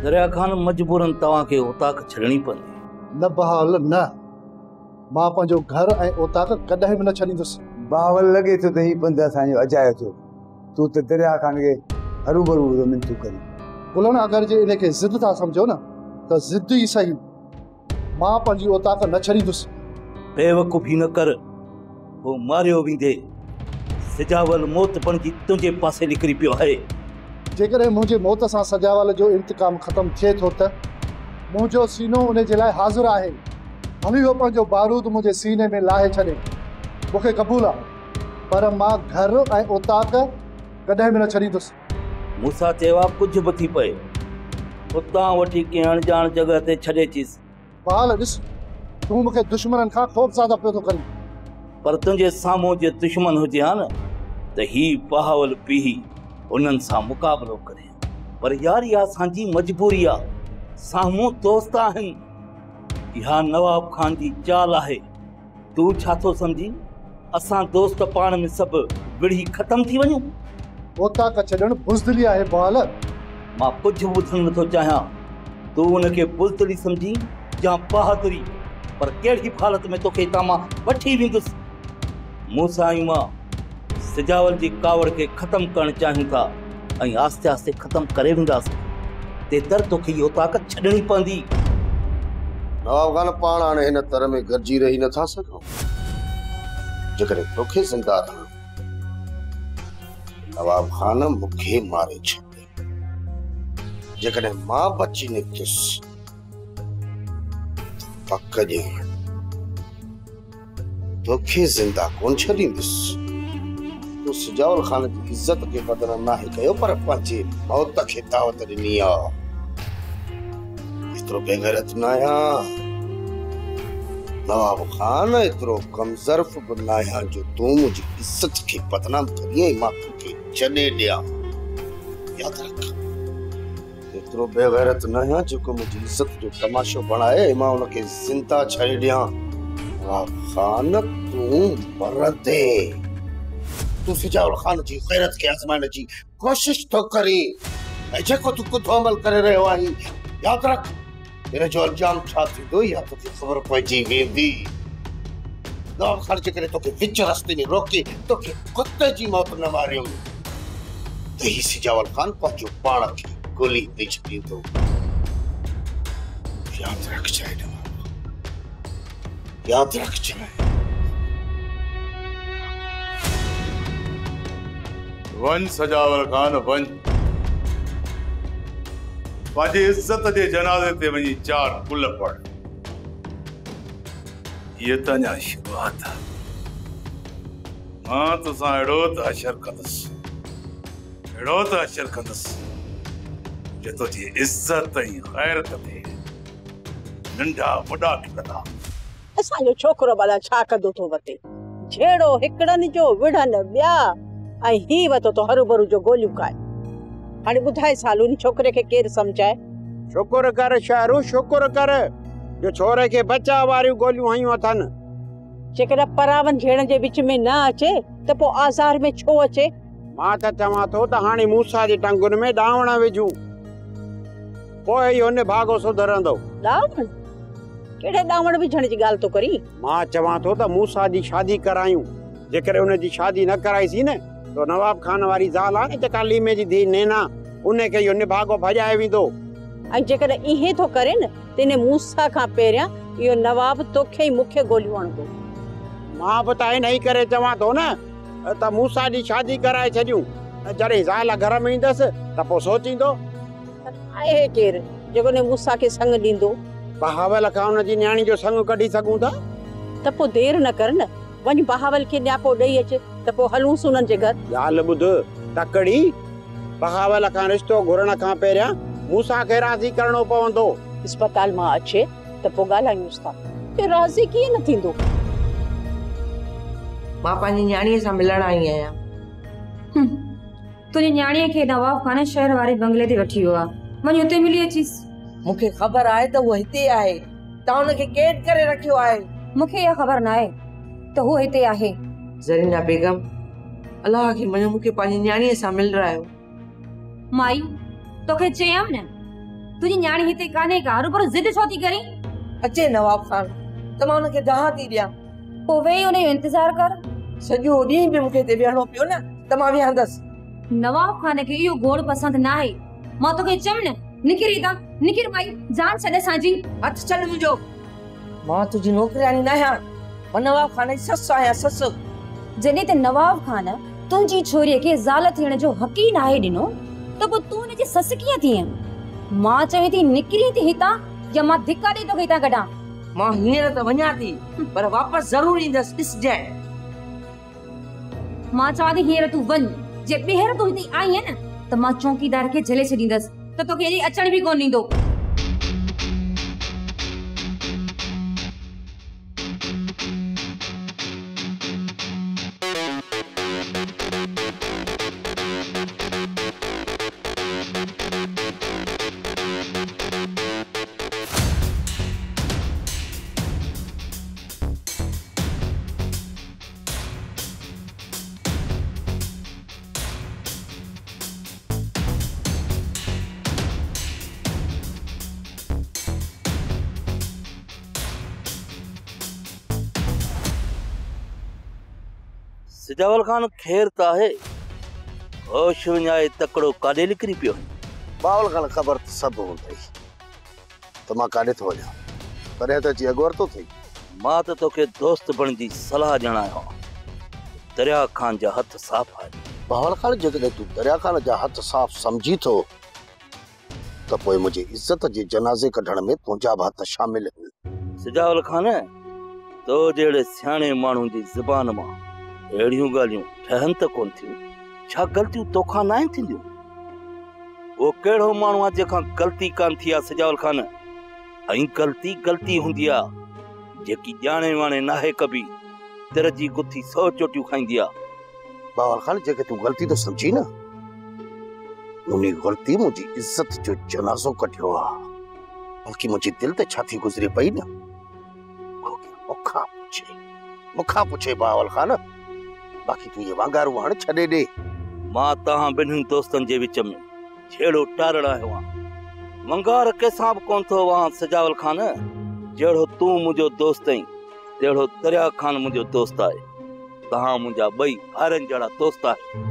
दरिया खान मजबूरन तवा के ओताक छड़नी पवंदी। न बहाल न, मां पंहिंजो घर ऐं ओताक कॾहिं बि न छॾींदुसि। बावल लगे तो ही पंध असांजो अजायो थो। तू तो दरिया खान के हरू भरू मिनतू करी कुलन अगर जे इनके जिद था समझो न त जिद ही सही। मां पंहिंजी ओताक न छॾींदुसि। बेवकूफ़ी न कर, वो मारियो वेंदे। सिजावल मौत बणजी तुंहिंजे पासे निकिरी पियो आहे। जेकॾहिं मुंहिंजे मौत सां सजावल जो इंतकाम ख़त्म थिए थो त मुंहिंजो सीनो उन जे लाइ हाज़िर आहे। हली वो पंहिंजो बारूद मुंहिंजे सीने में लाहे छॾे, मूंखे क़बूल आहे, पर मां घर ऐं ओताक कॾहिं बि न छॾींदुसि। मूंसां चयो आहे कुझु बि थी पए उतां वठी कंहिं अणॼाण जॻह ते छॾे अचीस। बहाल ॾिस, तूं मूंखे दुश्मननि खां ख़ौफ़ज़दा पियो थो करीं। पर तुंहिंजे साम्हूं जे दुश्मन हुजे हा न त ही बहावल पीउ उन्हनि सां मुक़ाबलो करे। पर यार इहा असांजी मजबूरी आहे। साम्हूं दोस्त आहिनि। इहा नवाब खान जी चाल आहे। तूं छा थो सम्झी असां दोस्त पाण में सभु विढ़ी ख़त्म थी वञूं? ओताक छॾणु बुज़दिली आहे बहाल। मां कुझु ॿुधणु नथो चाहियां। तूं उनखे बुज़दिली सम्झी या बहादुरी, पर कहिड़ी हालत में तोखे हितां मां वठी वेंदुसि। मूंसां ई मां सिजावल जी कावड़ के ख़त्म करण चाहियूं था ऐं आस्ते आस्ते ख़त्म करे वेंदासीं। तेतर तोखे इहो ताक़त छॾणी पवंदी। नवाब खान पाण हाणे हिन तर में गॾिजी रही नथा सघूं। जेकॾहिं तोखे ज़िंदा रहणो, नवाब खान मूंखे मारे छॾे। जेकॾहिं मां बची निकतुसि पक ॼाण तोखे ज़िंदा कोन छॾींदुसि। तूं सिजावल खान जी इज्जत खे बदनाम नाहे कयो, पर पंहिंजे मौत खे दावत ॾिनी आहे। एतिरो बेगैरत न आहियां नवाब खान, एतिरो कमज़र्फ बि न आहियां जो तूं मुंहिंजी इज्जत खे बदनाम करीं मां तोखे छॾे ॾियां। यादि रख, एतिरो बेगैरत न आहियां जेको मुंहिंजी इज्जत जो तमाशो बणाए मां उनखे ज़िंदा छॾे ॾियां। नवाब खान तूं मरंदे। तू सिजावल खान जी गैरत खे आज़माइण जी कोशिश तो करी ऐं जेको तू कुझु अमल करे रहियो आहीं, यादि रख हिन जो अंजाम छा थींदो या तोखे ख़बर पइजी वेंदी। नवाब खान जेकॾहिं तोखे विच रस्ते में रोके तोखे कुते जी मौत न मारियो त ही सिजावल खान पंहिंजो पाण खे गोली ॾेई छॾींदो। यादि रखजांइ नवाब, यादि रखजांइ। वन सजावल खान वन, पंहिंजी इज्जत जे जनाज़े ते वञी 4 कुल पढ़। ये त अञा शुरूआत आहे। मां तोसां अहिड़ो त अशर कंदुसि जे तुंहिंजी इज्जत ऐं ग़ैरत ते नंढा वॾा खणंदा। असांजो छोकिरो भला छा कंदो थो वते? झेड़ो हिकड़नि जो विढ़नि ॿिया ऐं ही वतो तो हरू भरू जो गोलियूं खाए। हाणे ॿुधाए सालून छोकिरे खे केरु सम्झाए? शुक्र कर शहरू, शुक्र कर जो छोरे खे बचा वारियूं गोलियूं हयूं अथनि। जेकॾहिं परावन झेड़नि जे विच में न अचे त पोइ आज़ार में छो अचे? मां त चवां थो त हाणे मूसा जी टंगुनि में ॾावण विझूं, पोइ ई हुन भागो सुधरंदो। ॾावण? कहिड़े ॾावण विझण जी ॻाल्हि तो करी? मां चवां थो त मूसा जी शादी करायूं। जेकॾहिं हुन जी शादी न कराईसीं न तो नवाब खान वारी ज़ाल आहे न जेका लीमे जी धीउ नैना, उनखे इहो निभागो भॼाए वेंदो। ऐं जेकॾहिं इहे थो करे न त इन मूसा खां पहिरियां इहो नवाब तोखे ई मूंखे गोलियूं हणंदो। मां बि त इन ई करे चवां थो न त मूसा जी शादी कराए छॾियूं। जॾहिं ज़ाल घर में ईंदसि त पोइ सोचींदो। आहे केरु जेको ने मूसा खे संग ॾींदो? बहावल खां हुन जी न्याणी जो संग कढी सघूं था। त पोइ देरि न कर न, वञ बहावल खे न्यापो ॾेई अचे त पोइ हलूं उन्हनि जे घर। ॻाल्हि ॿुध तकड़ी, बहावल खां रिश्तो घुरण खां पहिरियां मूसा खे राज़ी करणो पवंदो। अस्पताल मां अचे त पोइ ॻाल्हायूंसि था। राज़ी कीअं न थींदो? मां पंहिंजी न्याणीअ सां मिलण आई आहियां। तुंहिंजी न्याणीअ खे नवाब खान शहर वारे बंगले ते वठी वियो आहे, वञ उते मिली अचीस। मूंखे ख़बर आहे त उहो हिते आहे, तव्हां हुनखे कैद करे रखियो आहे। मूंखे इहा ख़बर न आहे त हू हिते आहे। ज़रीना बेगम अल्लाह खे मञो मूंखे पंहिंजी न्याणीअ सां मिल रहायो। माई तोखे चयमि न तुंहिंजी न्याणी हिते कान्हे का हरूभरू ज़िद छो थी करीं? अचे नवाब खान त मां हुनखे दहा थी ॾियां। पोइ वेही हुनजो इंतज़ार कर। सॼो ॾींहुं बि मूंखे हिते विहणो पियो न त मां विहंदसि। नवाब खान खे इहो घोड़ पसंदि न आहे। मां तोखे चयमि न निकिर हितां निकिर माई जान छॾ असांजी। हथ छॾ मुंहिंजो। मां तुंहिंजी नौकरानी न आहियां, मां नवाब खान जी ससु आहियां ससु। जॾहिं त नवाब खान तुंहिंजी छोरीअ खे ज़ाल थियण जो हक़ ई नाहे ॾिनो त पोइ तूं हुनजी ससु कीअं थी? मां चवां थी निकिरी थी हितां या मां धिका ॾेई तोखे हितां कढां। मां हींअर त वञां थी पर वापसि ज़रूर ईंदसि, ॾिसजांइ। मां चवां थी हींअर तूं वञ, जे ॿीहर तूं हिते आई आहे न त मां चौकीदार खे झले छॾींदसि त तोखे हेॾी अचण बि कोन ईंदो। सिजावल खान खेर त आहे, होश विञाए तकड़ो काॾे निकिरी पियो? बावल खान ख़बर त सभु हूंदई त मां काॾे थो वञां, तॾहिं त अची अॻु वरितो अथई। मां त तोखे दोस्त बणिजी सलाह ॼणायो, दरिया खान जा हथ साफ़ आहे। बावल खान जेकॾहिं तूं दरिया खान जा हथ साफ़ सम्झी थो त पोइ मुंहिंजी इज़त जे जनाज़े कढण में तुंहिंजा बि हथ शामिल आहिनि। सिजावल खान तो जहिड़े सियाणे माण्हू जी ज़ुबान मां अहिड़ियूं ॻाल्हियूं ठहनि त कोन थियूं। छा ग़लतियूं तोखां न आहिनि थींदियूं? उहो कहिड़ो माण्हू आहे जंहिंखां ग़लती कान थी आहे सिजावल खान? ऐं ग़लती ग़लती हूंदी आहे जेकी ॼाणे वाणे नाहे कबी तिर जी गुथी 100 चोटियूं खाईंदी आहे। बावल खान जेके तूं ग़लती तो समझी न, उन ग़लती मुंहिंजी इज़त जो जनाज़ो कढियो आहे, बल्कि मुंहिंजी दिलि ते छा थी गुज़रे पई न मूंखां पुछे बावल खान। बाक़ी तूं ये वांगारू हाणे छॾे ॾे। मां तव्हां ॿिन्हिनि दोस्तनि जे विच में छेड़ो टारण आयो आहियां। वंगार कंहिंसां बि कोन थो वहां सिजावल खान। जहिड़ो तूं मुंहिंजो दोस्त आहीं तहिड़ो दरिया खान मुंहिंजो दोस्त आहे। तव्हां मुंहिंजा ॿई भाइरनि जहिड़ा दोस्त आहियो।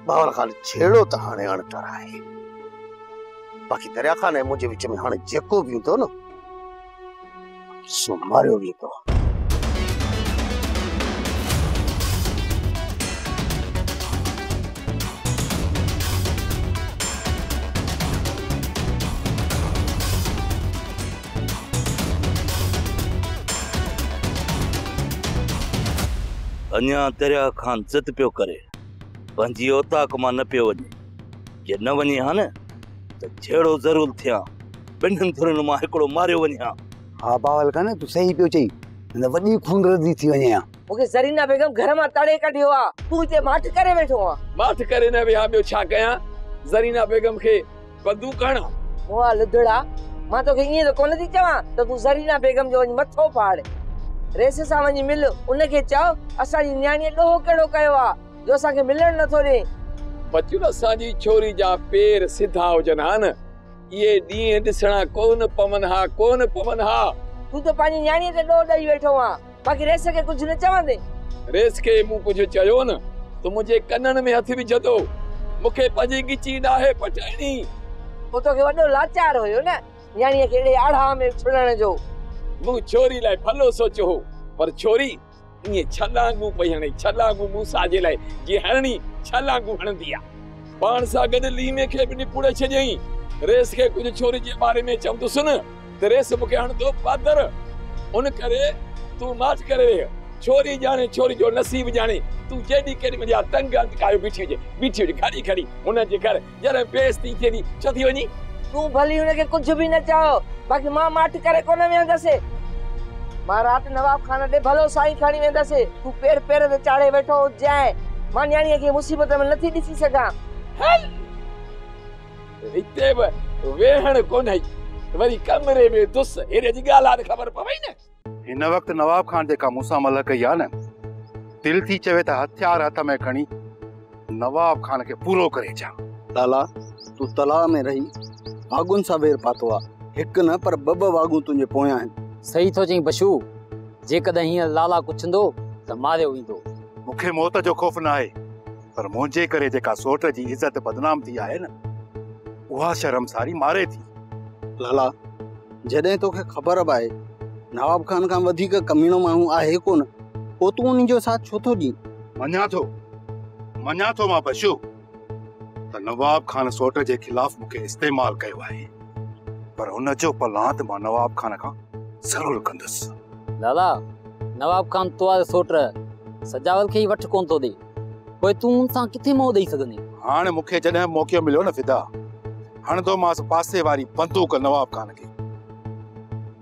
बावल खान छेड़ो त हाणे अणटर आहे, बाक़ी दरिया खान ऐं मुंहिंजे विच में हाणे जेको बि हूंदो न सो मारियो वेंदो। अञा दरिया खान ज़िद पियो करे, पंहिंजी औताक मां न पियो वञे। जे न वञे हा न त छेड़ो ज़रूर थियां, ॿिन्हिनि धुरनि मां हिकिड़ो मारियो वञे हा। हा बावल खान तूं सही पियो चई, न वॾी खूनरेज़ी थी वञे हा। मूंखे ज़रीना बेगम घर मां तड़े कढियो आहे, तूं हिते माठ करे वेठो आहे। माठ करे न विया, ॿियो छा कयां? ज़रीना बेगम खे बंदूक हणा? मोआ लुधड़ा, मां तोखे ईअं त कोन थी चवां त तूं ज़रीना बेगम जो वञी मथो फाड़। रेस सां वञी मिल, उनखे चओ असांजी न्याणीअ ॾोहो कहिड़ो कयो आहे जो असांखे मिलण नथो ॾे। बचूं असांजी छोरी जा पेर सिधा हुजनि हा न, इहे ॾींहं ॾिसणा कोन पवनि हा, कोन पवनि हा। तूं त पंहिंजी न्याणीअ ते ॾोह ॾेई वेठो आहे, बाक़ी रेस खे कुझु न चवंदे। रेस खे मूं कुझु चयो न त मुंहिंजे कननि में हथ विझंदो। मूंखे पंहिंजी गिची नाहे पटाइणी। पोइ तोखे वॾो लाचार हुयो न न्याणीअ खे एॾे आढ़ा में छुड़ण जो। मूं छोरी लाइ भलो सोचियो हो, पर छोरी ईअं छलांगू पई हणे, छलांगू मूसा जे लाइ जीअं हरणी छलांगू हणंदी आहे। पाण सां गॾु लीमे खे बि निपुड़े छॾियईं। रेस खे कुझु छोरी जे बारे में चवंदुसि न त रेस मूंखे हणंदो पादर। उन करे तूं माठ करे वेह, छोरी ॼाणे छोरी जो नसीब ॼाणे। तूं जेॾी केॾी मुंहिंजा तंग अंधकायो बीठी हुजे खड़ी खड़ी हुनजे घर जॾहिं बेइज़ती थिए थी छो थी वञी? तूं भली हुनखे कुझु बि न चओ, बाक़ी मां माठ करे कोन वेहंदसि। मां राति नवाब खान ॾे भलो साईं खणी वेंदसि। तूं पेर पेर ते चाढ़े वेठो हुजांइ, मां न्याणीअ खे मुसीबत में नथी ॾिसी सघां। हल हिते बि वेहण कोन आई, वरी कमरे में दुस हेॾे जी ॻाल्हि आहे ख़बर पवई न। हिन वक़्तु नवाब खान जेका मूंसां मल कई आहे न, दिल थी चवे त हथियार हथ में खणी नवाब खान के पूरो करे जा। लाला तू तलाव में रही वागुन सा वेर पातो आ, एक न पर ब वागू तुझे पोया आहिनि। सही तो चई बशू, जेकॾहिं हीअं लाला कुछंदो त मारियो ईंदो। मूंखे मौत जो खौफ़ न आहे, पर मुंहिंजे करे जेका सोट जी इज्जत बदनाम थी आहे न, उहा शर्मसारी मारे थी। लाला जॾहिं तोखे ख़बर बि आहे नवाब खान खां वधीक कमीणो माण्हू आहे कोन, पोइ तूं उन्ही जो साथ छो थो ॾीं? मञा थो मां बशू त नवाब खान सोट जे खिलाफ़ मूंखे इस्तेमाल कयो आहे, पर हुन जो पलांत मां नवाब खान खां ज़रूरु कंदुसि। लाला नवाब खान तो सोट सजावल खे ई वठ कोन थो ॾे, पोइ तूं सां किथे मोह ॾेई सघंदी? हाणे मूंखे जॾहिं मौक़ो मिलियो न फिदा, हणंदोमांसि पासे वारी बंदूक नवाब खान खे।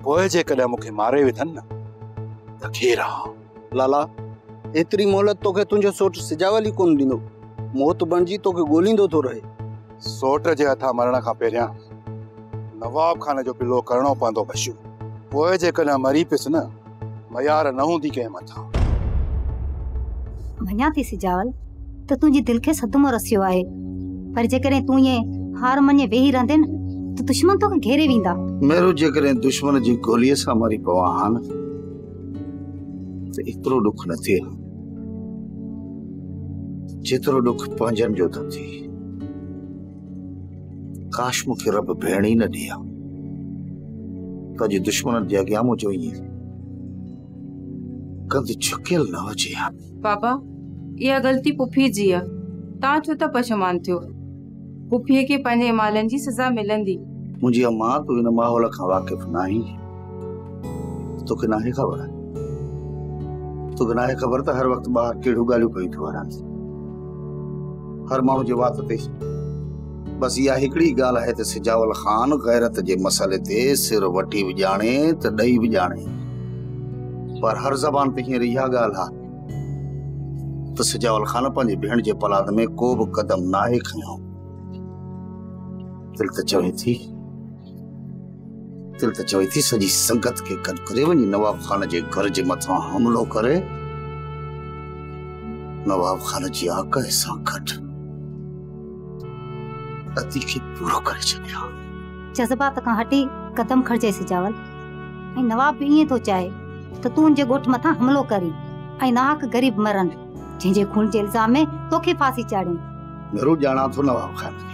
पोइ जेकॾहिं मूंखे मारे विधनि न त खेर आहे। लाला एतिरी मोहलत तोखे तुंहिंजो सोट सिजावल ई कोन ॾींदो, मौत बणिजी तोखे ॻोल्हींदो थो रहे। सोट जे हथां मरण खां पहिरियां नवाब खान जो पिलो करणो पवंदो बशू। पोइ जेकॾहिं मरी पियुसि न, मयार न हूंदी कंहिं मथां। मञा थी सिजावल त तुंहिंजी दिलि खे सदमो रसियो आहे, पर जेकॾहिं तूं ईअं हार मञे वेही रहंदे न त दुश्मन तोखे घेरे वेंदा। मेरो जेकॾहिं दुश्मन जी गोलीअ सां मरी पवां हा न त एतिरो ॾुख न थिए जेतिरो ॾुख पंहिंजनि जो थो थिए। काश मूंखे रब भेण ई न ॾिया, पंहिंजे दुश्मन जे अॻियां मुंहिंजो ईअं कंद झुकियल न हुजे। पापा इहा ग़लती पुफी जी आहे, तव्हां छो था पशमान थियो? पुफीअ खे पंहिंजे मालनि जी सज़ा मिलंदी। मुंहिंजी अम्मा तूं हिन माहौल खां वाक़िफ़ न आहीं, तोखे नाहे ख़बर? तोखे नाहे ख़बर त हर वक़्तु ॿाहिरि कहिड़ियूं ॻाल्हियूं पयूं थियूं हलनि। हर माण्हू जे वात ते बसि इहा हिकिड़ी ॻाल्हि आहे त सिजावल ख़ान गैरत जे मसइले ते सिर वठी बि ॼाणे त ॾेई बि ॼाणे, पर हर ज़बान ते हींअर इहा ॻाल्हि आहे त सिजावल ख़ान पंहिंजे भेण जे पलाद में को बि क़दम नाहे खयों। दिल त चवे थी सॼी संगत खे गॾु करे वञी नवाब खान जे घर जे मथां हमलो करे नवाब खान जी आकाए सां गॾु अती खे पूरो करे छॾिया। जज़्बात खां हटी कदम खणिजे सिजावल, ऐं नवाब बि ईअं थो चाहे त तूं हुनजे ॻोठ मथां हमलो करी ऐं नाहक ग़रीब मरनि, जंहिंजे खून जे इल्ज़ाम में तोखे फांसी चाढ़ियूं। ज़रूरु ॼाणा थो नवाब खान खे,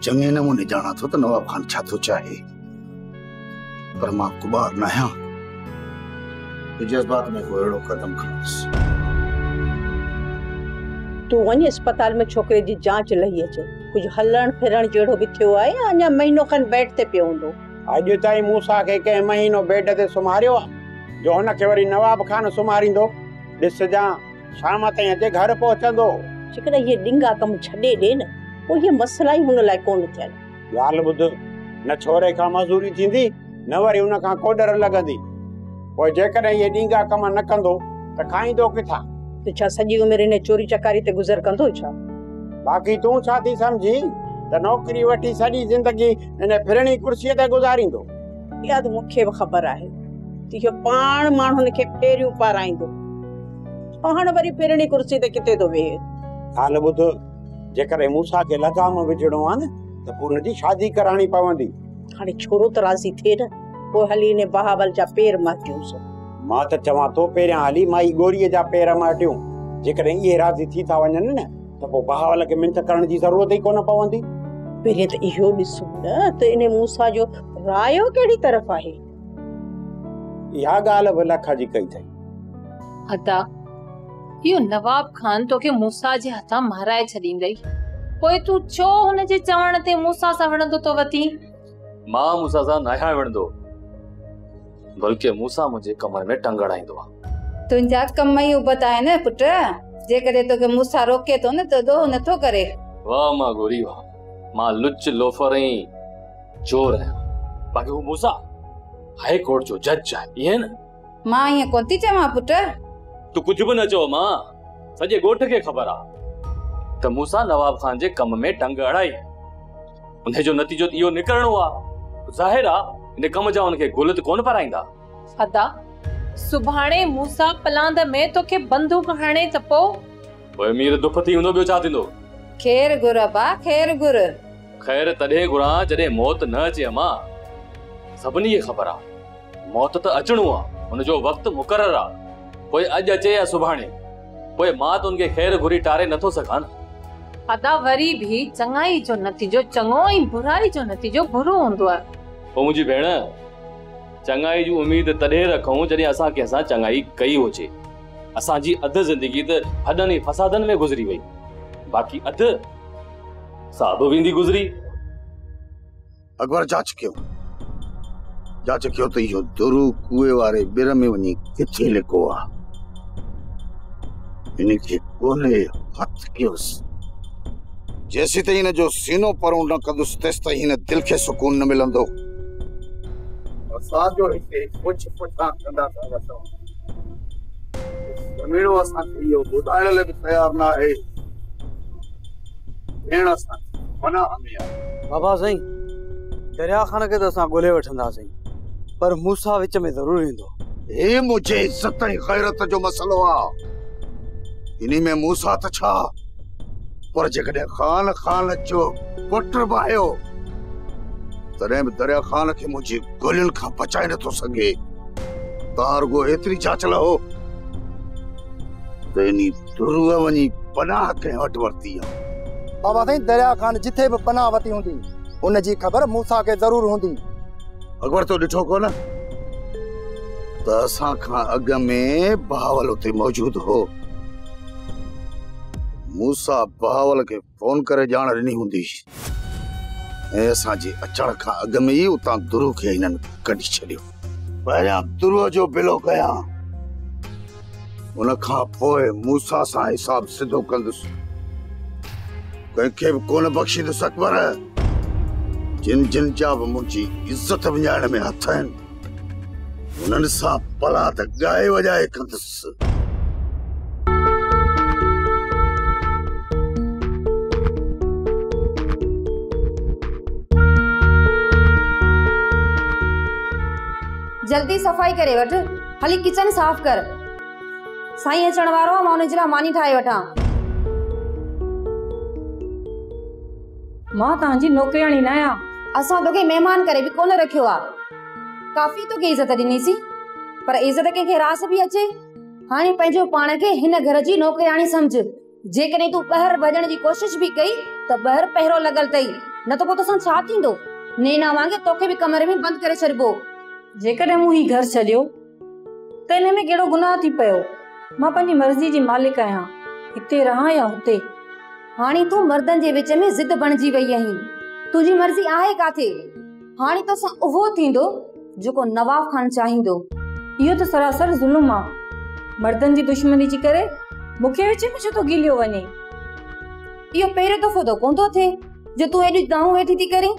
चङे नमूने ॼाणा थो त नवाब खान छा थो चाहे, पर मां कुबार न आहियां जज़्बात में कोई अहिड़ो कदम खणंदुसि। तूं वञ अस्पताल में छोकिरे जी जांच लही अचे, कुझु हलण फिरण जहिड़ो बि थियो आहे या अञा महीनो खनि बेड ते पियो हूंदो? अॼु ताईं मूंसा खे कंहिं महीनो बेड ते सुम्हारियो आहे जो हुनखे वरी नवाब खान सुम्हारींदो? ॾिसजां शाम ताईं अचे घर पहुचंदो। जेकॾहिं इहे ॾिंगा कम छॾे ॾे न, पोइ इहे मसला ई हुन लाइ कोन थियनि। ॻाल्हि ॿुध, न छोरे खां मज़दूरी थींदी न वरी हुन खां कोडर लॻंदी। पोइ जेकॾहिं इहे ॾींगा कम न कंदो त खाईंदो किथां? त छा सॼी उमिरि हिन चोरी चकारी ते गुज़र कंदो छा? बाक़ी तूं छा थी सम्झी त नौकरी वठी सॼी ज़िंदगी हिन फिरणी कुर्सीअ ते गुज़ारींदो? इहा त मूंखे बि ख़बर आहे त इहो पाण माण्हुनि खे फेरियूं पाराईंदो, पाण वरी फिरणी कुर्सी ते किथे थो वेहे। ॻाल्हि ॿुध, जेकॾहिं मूंसा खे लगाम विझणो आहे न त पोइ हुनजी शादी कराइणी पवंदी। हाणे छोरो त राज़ी थिए न, पोइ हली ने बहावल जा पेर मटियूंसि। मां त चवां थो पहिरियां हली माई गोरीअ जा पेर मटियूं, जेकॾहिं इहे राज़ी थी था वञनि न त पोइ बहावल खे मिंथ करण जी ज़रूरत ई कोन पवंदी। पहिरियों त इहो ॾिसूं न त इन मूसा जो रायो कहिड़ी तरफ़ आहे। इहा ॻाल्हि बि लख जी कई अथई। अदा इहो नवाब खान तोखे मूसा जे हथां माराए छॾींदई, पोइ तूं छो हुनजे चवण ते मूसा सां विणंदो तो वती? मां मूसा सां नया विणंदो, बल्कि मूसा मुझे कमर में टंगड़ आईंदो आहे। तुंहिंजा कम ई उबत आहे न पुट, जेकॾहिं तोखे मूसा रोके थो न त दोह नथो करे। वाह मां गोरी वाह, मां लुच लोफर ऐं चोर आहियां, बाक़ी हू मूसा हाई कोर्ट जो जज आहे, ईअं न? मां ईअं कोन थी चवां पुट। तू कुछ भी न चओ मां, सॼे ॻोठ खे ख़बर आहे त मूसा नवाब खान जे कम में टंग अड़ाई, उनजो नतीजो इहो निकिरणो आहे। ज़ाहिर आहे इन कम जा उनखे गुलत कोन पाराईंदा। अदा सुभाणे मूसा पलांद में तोखे बंदूक हणे त ओए मीर दुख थी हुंदो, ॿियो छा थींदो? खैर गुर बा खैर गुर। खैर तॾहिं घुरां जॾहिं मौत न अचे अम्मा। सभिनी खे ख़बर आहे मौत त अचणो आहे, हुनजो वक़्तु मुक़रर आहे। पोइ अॼु अचे या सुभाणे, पोइ मां त उनखे खैर घुरी टारे नथो सघां न। अदा वरी भी चङाई जो नतीजो चङो ऐं बुराई जो नतीजो बुरो हूंदो आहे। पोइ मुंहिंजी भेण, चङाई जी उम्मीद तॾहिं रखूं जॾहिं असां कंहिंसां चङाई कई हुजे। असांजी अधु ज़िंदगी त हॾनि ऐं फसादनि में गुज़री वई, बाक़ी अधु सादो वेंदी गुज़री। अकबर जांच कयो त इहो दुरु कुएं वारे ॿिर में वञी किथे लिको आहे। इनखे कोन्हे हथ कयोसि। जेसीं ताईं हिन जो सीनो परूं न कंदुसि तेसि ताईं हिन दिलि खे सुकून न मिलंदो। असांजो हिते कुझु पुछा कंदा था वठो। ज़मीनो असांखे इहो ॿुधाइण लाइ बि तयारु न आहे। भेण असां मना में आहे। बाबा साईं, दरिया खान खे त असां ॻोल्हे वठंदासीं, पर मूसा विच में ज़रूर ईंदो। हे मुंहिंजे इज़त ऐं ग़ैरत जो मसलो आहे। इन्ही में मूसा त छा, पर जेकॾहिं खान जो पुट बाहियो तॾहिं बि दरिया खान खे मुंहिंजी गोलियुनि खां बचाए नथो सघे। तव्हां रुगो एतिरी जांच लहो त इन्ही दुरुअ वञी पनाह कंहिं वटि वरिती आहे। बाबा साईं, दरिया खान जिथे बि पनाह वरिती हूंदी उन जी ख़बर मूसा खे ज़रूर हूंदी। अकबर तो ॾिठो कोन त असां खां अॻ में बहावल उते मौजूद हो। मूसा बहावल खे फोन करे ॼाण ॾिनी हूंदी ऐं असांजे अचण खां अॻ में ई उतां दुरु खे हिननि कढी छॾियो। पहिरियां दुरुअ जो बिलो कयां, उन खां पोइ मूसा सां हिसाब सिधो कंदुसि। कंहिंखे बि कोन बख़्शींदुसि अकबर। जिन जिन जा बि मुंहिंजी इज़त विञाइण में हथ आहिनि उन्हनि सां पला त ॻाए वॼाए कंदुसि। जल्दी सफाई करे वठ, हली किचन साफ कर। साईं अचण वारो आहे, मां उन जे लाइ मानी ठाहे वठां। मां तव्हांजी नौकराणी न आहियां। असां तोखे महिमान करे बि कोन रखियो आहे। काफ़ी तोखे इज़त ॾिनीसीं, पर इज़त कंहिंखे रास बि अचे। हाणे पंहिंजो पाण खे हिन घर जी नौकराणी सम्झ। जेकॾहिं तूं ॿाहिरि भॼण जी कोशिश बि कई त ॿाहिरि पहिरो लॻल अथई, न त पोइ तोसां छा थींदो? नैना वांगे तोखे बि कमरे में बंदि करे छॾिबो। जेकॾहिं मूं ही घर छॾियो त हिन में कहिड़ो गुनाह थी पियो? मां पंहिंजी मर्ज़ी जी मालिक आहियां, हिते रहां या हुते। हाणे तूं मर्दनि जे विच में ज़िद बणिजी वई आहीं। तुंहिंजी मर्ज़ी आहे काथे? हाणे तोसां उहो थींदो जेको नवाब खान चाहींदो। इहो त सरासर ज़ुल्म आहे। मर्दनि जी दुश्मनी जी करे मूंखे विच में छो थो गिलियो वञे? इहो पहिरियों दफ़ो त कोन थो थिए जो तूं एॾी दाऊं वेठी थी करीं।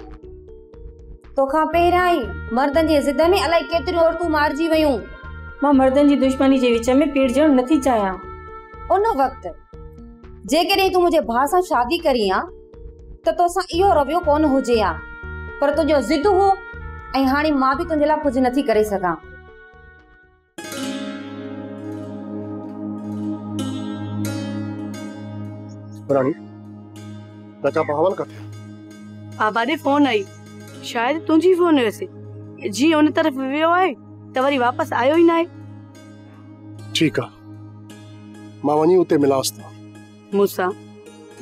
तोखां पहिरियां ई मर्दनि जे ज़िद में अलाए केतिरियूं औरतूं मारिजी वयूं। मां मर्दनि जी दुश्मनी जे विच में पीड़जण नथी चाहियां। उन वक़्तु जेकॾहिं तूं मुंहिंजे भाउ सां शादी करी आ त तोसां इहो रवियो कोन हुजे आ, पर तुंहिंजो ज़िद हो ऐं हाणे मां बि तुंहिंजे लाइ कुझु नथी करे सघां। रानी, चाचा बहावल किथे? बाबा ॾे फोन आई, शायदि तुंहिंजी फोन हुयसि। जी उन तरफ़ वियो आहे त वरी वापसि आयो ई न आहे। ठीकु आहे, मां वञी उते मिलांसि थो। मूंसां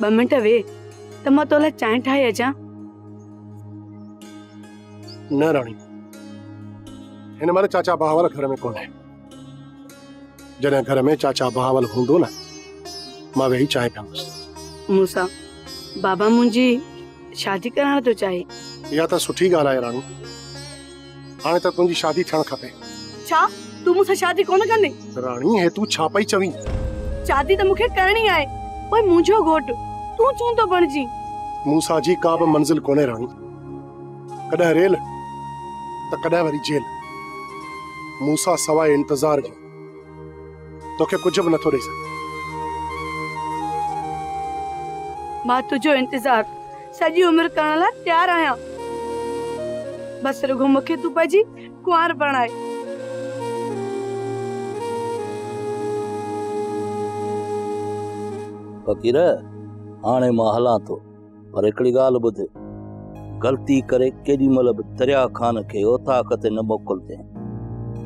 2 मिंट वेह त मां तोला चांहि ठाहे अचां। न रानी, हिन महिल चाचा बहावल घर में कोन्हे। जॾहिं घर में चाचा बहावल हूंदो न, मां वेही चांहि पीअंदुसि। मूंसां बाबा मुंहिंजी शादी कराइण थो चाहे। इहा त सुठी ॻाल्हि आहे रानी। हाणे त तुंहिंजी शादी थियणु खपे। छा तूं मूंसां शादी कोन कंदे? रानी, हे तूं छा पई चवीं? शादी त मूंखे करणी आहे, पोइ मुंहिंजो घोट तूं चवंदो बणिजी। मूसा जी का बि मंज़िल कोन्हे रानी। कॾहिं रेल त कॾहिं वरी जेल। मूसा सवाइ इंतज़ार जो तोखे कुझु बि नथो ॾेई सघे। मां तुंहिंजो इंतज़ार सॼी उमिरि करण लाइ तयारु आहियां। बसि रुगो मूंखे तूं पंहिंजी कुंवार बणाए। फ़कीर हाणे मां हलां थो, पर हिकिड़ी ॻाल्हि ॿुध, ग़लती करे केॾी महिल बि दरिया ख़ान खे ओताक ते न मोकिलिजे।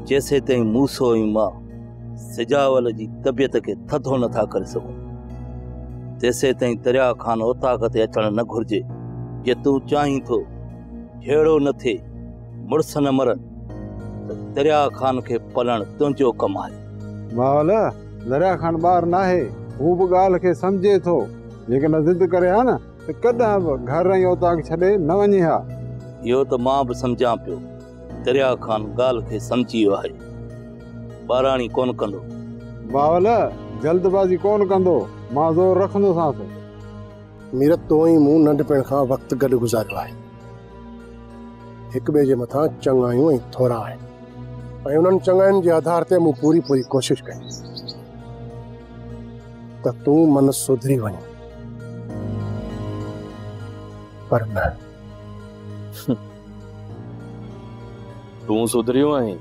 जेसे ताईं मूसो ऐं मां सिजावल जी तबियत खे थधो नथा करे सघूं, तेसे ताईं दरिया ख़ान ओताक ते अचणु न घुरिजे। जे तूं चाहीं थो झेड़ो न थिए, मुड़ुस न मरनि, त दरिया ख़ान खे पलणु तुंहिंजो कमु आहे। बावल दरिया खान ॿार न आहे, हू बि ॻाल्हि खे सम्झे थो, लेकिन ज़िद करे हा न त कॾहिं बि घर ऐं ओताक छॾे न वञे हा। इहो त मां बि सम्झां पियो, दरिया ख़ान ॻाल्हि खे सम्झी वियो आहे, ॿाराणी कोन कंदो। बावल जल्दबाज़ी कोन कंदो, मां ज़ोर रखंदोसांसि। मीरत तो ई मूं नंढपिण खां वक़्तु गॾु गुज़ारियो आहे, हिक ॿिए जे मथां चङायूं ऐं थोरा आहिनि, ऐं उन्हनि चङाइनि जे आधार ते मूं पूरी कोशिश कई त तूं मन सुधरी वञ, पर न। तूं सुधरियो आहीं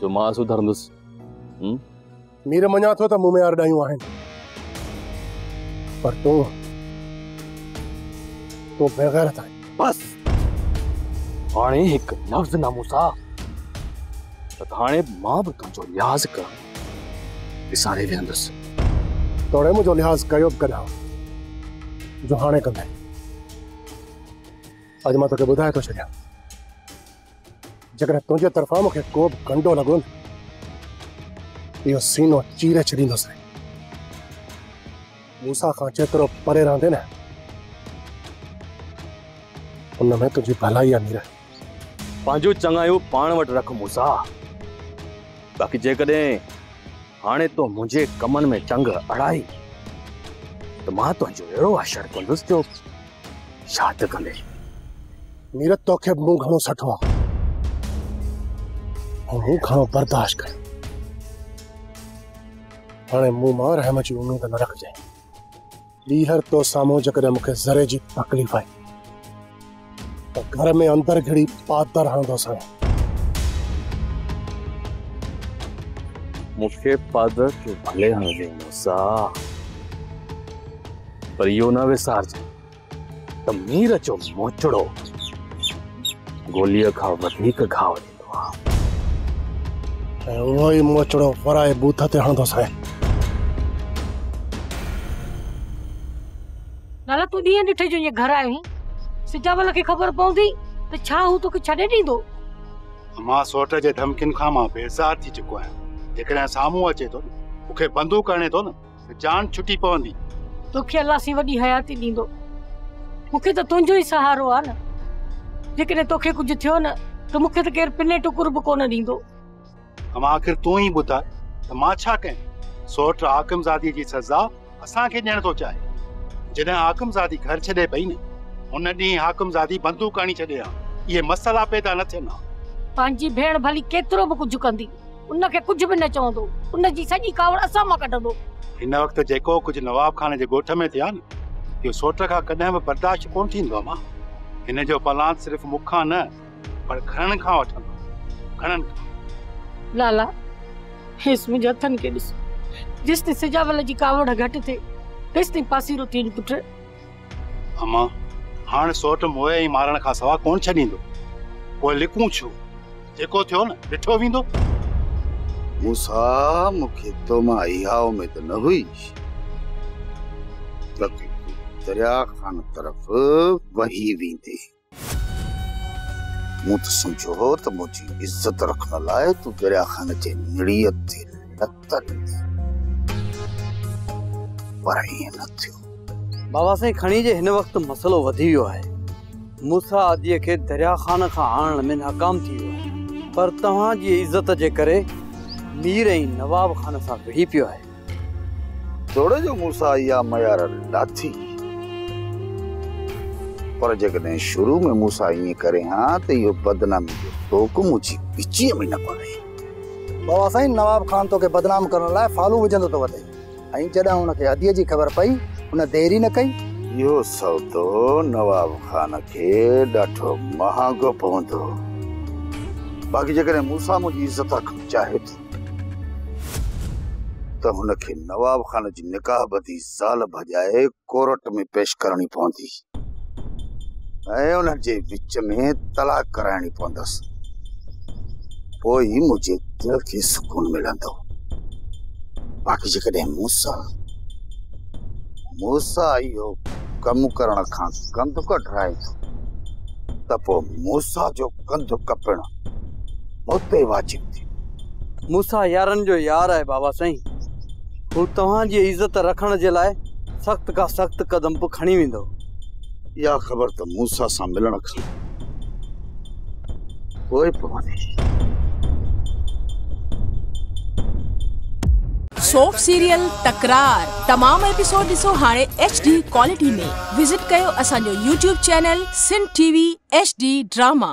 जो मां सुधरंदुसि? मीर मञा थो त मूं में अरडायूं आहिनि, पर तूं बेग़ैरत आहीं। बस हाणे हिकु लफ़्ज़ न मूंसां, त हाणे मां बि तुंहिंजो लिहाज़ कर विसारे वेंदुसि। तोड़े मुंहिंजो लिहाज़ कयो बि कॾहिं जो हाणे कंदे। अॼु मां तोखे ॿुधाए थो छॾियां, जेकॾहिं तुंहिंजे तरफ़ां मूंखे को बि कंडो लॻो न, इहो सीनो चीरे छॾींदुसि। मूंसां खां जेतिरो परे रहंदे न, उन में तुंहिंजी भलाई आहे मीर। पंहिंजूं चङायूं पाण वटि रख मूंसां, बाक़ी जेकॾहिं हाणे तो मुंहिंजे कमनि में चंग अड़ाई त मां तुंहिंजो अहिड़ो आशर कंदुसि जो छा त कंदे। मीर तोखे मूं घणो सठो आहे, मूं घणो बर्दाश्त कयो, हाणे मूं मां रहम जी उम्मीद न रखिजे। ॿीहर तो साम्हूं जेकॾहिं मूंखे ज़रे जी तकलीफ़ आई त घर में अंदर घिड़ी पातर रहंदोसि। मूंखे पादर के भले हणजे मूंसां, पर इहो न विसारजे त मीर जो मोचड़ो गोलीअ खां वधीक घाव ॾींदो आहे, ऐं उहो ई मोचड़ो वराए बूथ ते हणंदोसि। नाला तूं ॾींहं ॾिठे जो ईअं घर आयो आहीं, सिजावल खे ख़बर पवंदी त छा हू तोखे छॾे ॾींदो? मां सोट जे धमकियुनि खां मां बेज़ार थी चुको आहियां। जेकॾहिं साम्हूं अचे थो मूंखे बंदूक हणे थो न, जान छुटी पवंदी। तोखे अलाह सी वॾी हयाती ॾींदो, मूंखे त तुंहिंजो ई सहारो आहे न। जेकॾहिं तोखे कुझु थियो न त मूंखे त केरु पिने टुकुर बि कोन ॾींदो। मां आख़िर तूं ई ॿुधाए त मां छा कयां? सोट आकमज़ादी जी सज़ा असांखे ॾियण थो चाहे। जॾहिं आकमज़ादी घर छॾे पई न, उन ॾींहुं आकमज़ादी बंदूक हणी छॾे हा। इहे मसला पैदा न थियनि हा। पंहिंजी भेण भली केतिरो बि कुझु कंदी, उनखे कुझु बि न चवंदो, उनजी सॼी कावड़ असां मां कढंदो। हिन वक़्तु जेको कुझु नवाब खान जे ॻोठ में थिया न, इहो सोट खां कॾहिं बि बर्दाश्त कोन थींदो आहे। मां हिन जो पलान सिर्फ़ु मूंखां न, पर घणनि खां वठंदो, घणनि खां। लाला हेसि मुंहिंजे हथनि खे ॾिस, जेसिताईं सिजावल जी कावड़ घटि थिए तेसिताईं पासीरो थी पुट। अमा हाणे सोट मोए ई मारण खां सवा कोन छॾींदो, पोइ लिकूं छो? जेको थियो न ॾिठो वेंदो। मूसा मूंखे तो मां इहा उमेद न हुई त दरिया खान तरफ़ वही वेंदे। मूं त सम्झो त मुंहिंजी इज़त रखण लाइ तूं दरिया खान जे निड़ीअ ते लत ॾींदे, पर ईअं न थियो। बाबा साईं खणी जे हिन वक़्तु मसलो वधी वियो आहे। मूसा आदीअ खे दरिया खान खां आणण में नाकाम थी वियो आहे, पर तव्हांजी इज़त जे करे मीर ऐं नवाब खान सां विढ़ी पियो आहे। थोड़े जो मूसा इहा मयार लाथी, पर जेकॾहिं शुरू में मूसा ईअं करे हा त इहो बदनामी जो टोक मुंहिंजी पिचीअ में न पवे। बाबा साईं नवाब खान तोखे बदनाम करण लाइ फालू विझंदो तो वधे, ऐं जॾहिं हुनखे अदीअ जी ख़बर पई हुन देरी न कई। इहो सौदो नवाब खान खे ॾाढो महांगो पवंदो। बाक़ी जेकॾहिं मूसा मुंहिंजी इज़त रखणु चाहे थो त हुनखे नवाब खान जी निकाह बदी ज़ाल भॼाए कोर्ट में पेश करणी पवंदी ऐं उन्हनि जे विच में तलाक कराइणी पवंदसि। पोइ ई मुंहिंजे दिल खे सुकून मिलंदो। बाक़ी जेकॾहिं मूसा इहो कमु करण खां कंधु कढाए थो त पोइ मूसा जो कंधु कपणु मूं ते वाजिब थी। मूसा यारनि जो यार आहे बाबा साईं। हू तव्हांजी इज़त रखण जे लाइ सख़्त खां सख़्त कदम बि खणी वेंदो। इहा ख़बर त मूसा सां मिलण खां पोइ पवंदी। सोप सीरियल तकरार तमाम एपिसोड ॾिसो हाणे HD क्वालिटी में। विजिट कयो असांजो YouTube channel Sindh TV HD drama.